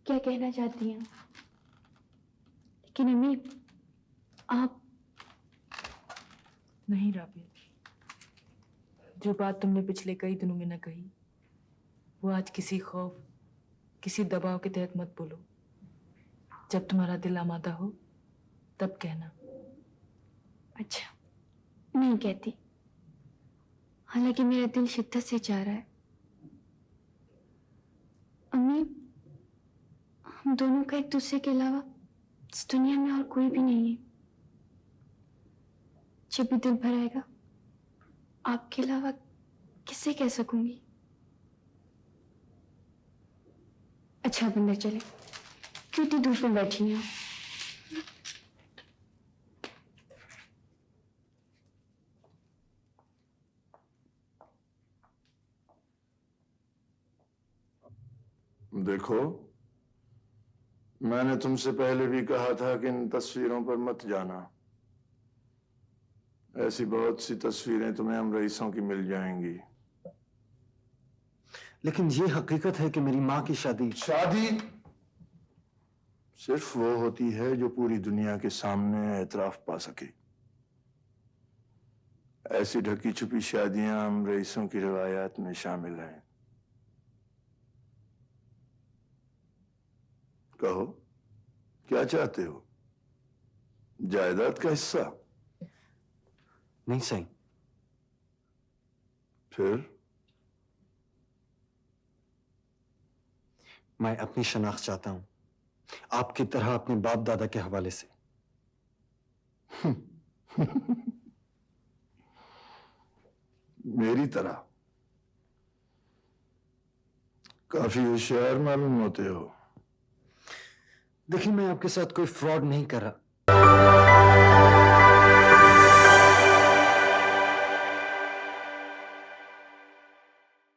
क्या कहना चाहती हैं, लेकिन अम्मी आप। नहीं राबिया, जो बात तुमने पिछले कई दिनों में न कही, वो आज किसी खौफ, किसी दबाव के तहत मत बोलो। जब तुम्हारा दिल आमादा हो तब कहना। अच्छा, नहीं कहती। हालांकि मेरा दिल शिद्दत से चाह रहा है। अम्मी, हम दोनों का एक दूसरे के अलावा इस दुनिया में और कोई भी नहीं है। जब भी दिल भर आएगा, आपके अलावा किससे कह सकूंगी? अच्छा, अब अंदर चले। क्यों इतनी धूप में बैठी हैं? देखो, मैंने तुमसे पहले भी कहा था कि इन तस्वीरों पर मत जाना। ऐसी बहुत सी तस्वीरें तुम्हें हम रईसों की मिल जाएंगी। लेकिन ये हकीकत है कि मेरी माँ की शादी सिर्फ वो होती है जो पूरी दुनिया के सामने एतराफ पा सके। ऐसी ढकी छुपी शादियां हम रईसों की रिवायात में शामिल हैं। कहो, क्या चाहते हो? जायदाद का हिस्सा? नहीं सही। फिर? मैं अपनी शनाख्त चाहता हूं, आपकी तरह अपने बाप दादा के हवाले से। मेरी तरह? काफी होशियार मालूम होते हो। देखिए, मैं आपके साथ कोई फ्रॉड नहीं कर रहा।